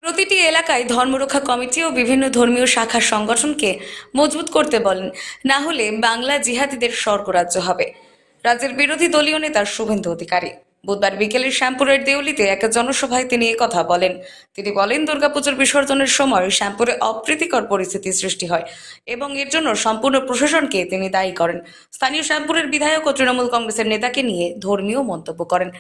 প্রতিটি এলাকায় ধর্মরক্ষা কমিটি ও বিভিন্ন ধর্মীয় শাখা সংগঠনকে মজবুত করতে বলেন, না হলে বাংলা জিহাদিদের স্বর্গরাজ্য হবে। রাজ্যের বিরোধী দলীয় নেতা শুভেন্দু অধিকারী বুধবার বিকেলে শ্যামপুরের দেউলিতে এক জনসভায় তিনি কথা বলেন। তিনি বলেন, দুর্গাপুজোর বিসর্জনের সময় শ্যামপুরে অপ্রীতিকর পরিস্থিতি সৃষ্টি হয় এবং এর জন্য সম্পূর্ণ প্রশাসনকে তিনি দায়ী করেন। স্থানীয় শ্যামপুরের বিধায়ক ও তৃণমূল কংগ্রেসের নেতাকে নিয়ে ধর্মীয় মন্তব্য করেন।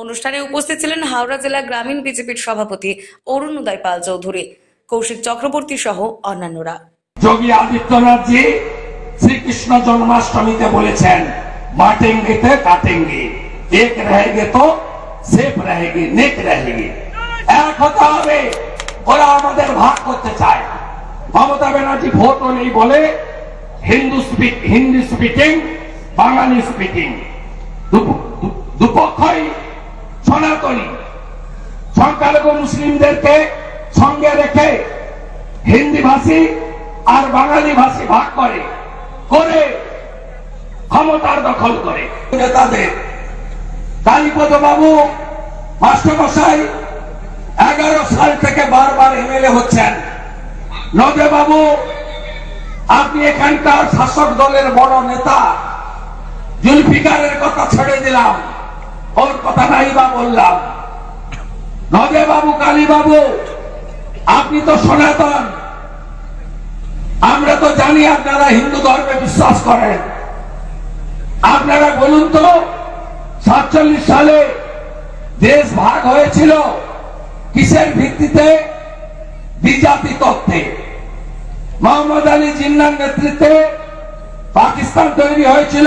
অনুষ্ঠানে উপস্থিত ছিলেন হাওড়া জেলা গ্রামীণ বিজেপির সভাপতি অরুণোদয় পাল চৌধুরী, কৌশিক চক্রবর্তী সহ অন্যান্যরা। যোগী আদিত্যনাথ জি শ্রীকৃষ্ণ জন্মাষ্টমীতে বলেছেন, बांटेंगे तो काटेंगे, एक रहेंगे तो सेफ रहेंगे, नेक रहेंगे। এক হতে হবে। ওরা আমাদের ভাগ করতে চায়। মমতা ব্যানার্জি ভোট হলেই বলে হিন্দি স্পিকিং, বাঙালি স্পিকিং, দুপক্ষই সনাতনী। সংখ্যালঘু মুসলিমদেরকে সঙ্গে রেখে হিন্দি ভাষী আর বাঙালি ভাষী ভাগ করে ক্ষমতার দখল করে নেতাদের। কালীপদ বাবু মাস্টারমশাই 11 সাল থেকে বারবার এমএলএ হচ্ছেন। নদে বাবু, আপনি এখানকার শাসক দলের বড় নেতা। জুলফিকারের কথা ছেড়ে দিলাম, ওর কথা নাই বা বললাম। নদে বাবু, কালী বাবু, আপনি তো সনাতন। আমরা তো জানি আপনারা হিন্দু ধর্মে বিশ্বাস করেন। আপনারা বলুন তো, 47 সালে দেশ ভাগ হয়েছিল কিসের ভিত্তিতে? দ্বিজাতি তত্ত্বে। মোহাম্মদ আলী জিন্নার নেতৃত্বে পাকিস্তান তৈরি হয়েছিল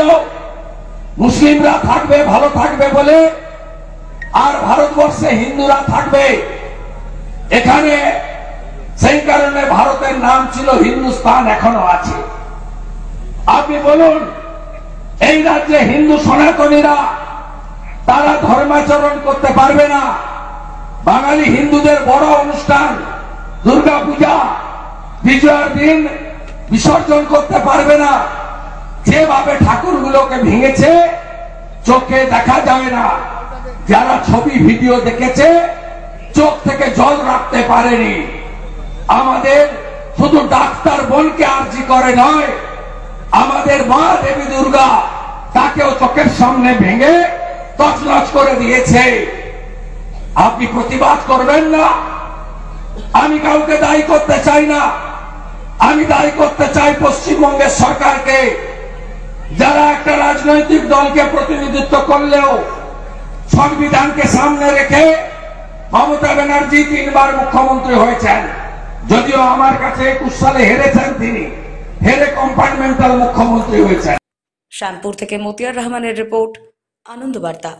মুসলিমরা থাকবে, ভালো থাকবে বলে, আর ভারতবর্ষে হিন্দুরা থাকবে। এখানে সেই কারণে ভারতের নাম ছিল হিন্দুস্তান, এখনো আছে। আপনি বলুন, এই রাজ্যে হিন্দু সনাতনীরা তারা ধর্মাচরণ করতে পারবে না। বাঙালি হিন্দুদের বড় অনুষ্ঠান দুর্গা পূজা, বিজয়ার দিন বিসর্জন করতে পারবে না। যেভাবে ঠাকুরগুলোকে ভেঙেছে চোখে দেখা যায় না। যারা ছবি ভিডিও দেখেছে চোখ থেকে জল রাখতে পারেনি। আমাদের শুধু ডাক্তার বোনকে আর্জি করে নয়, আমাদের মা দেবী দুর্গা তাকেও চোখের সামনে ভেঙে তছনছ করে দিয়েছে। আপনি প্রতিবাদ করবেন না? আমি কাউকে দায়ী করতে চাই না। আমি দায়ী করতে চাই পশ্চিমবঙ্গের সরকারকে, যারা একটা রাজনৈতিক দলকে প্রতিনিধিত্ব করলেও সংবিধানকে সামনে রেখে মমতা ব্যানার্জি 3 বার মুখ্যমন্ত্রী হয়েছেন। যদিও আমার কাছে 21 সালে হেরেছেন, তিনি হেরে কম্পার্টমেন্টাল মুখ্যমন্ত্রী হয়েছেন। শ্যামপুর থেকে মতিয়ার রহমানের রিপোর্ট, আনন্দ বার্তা।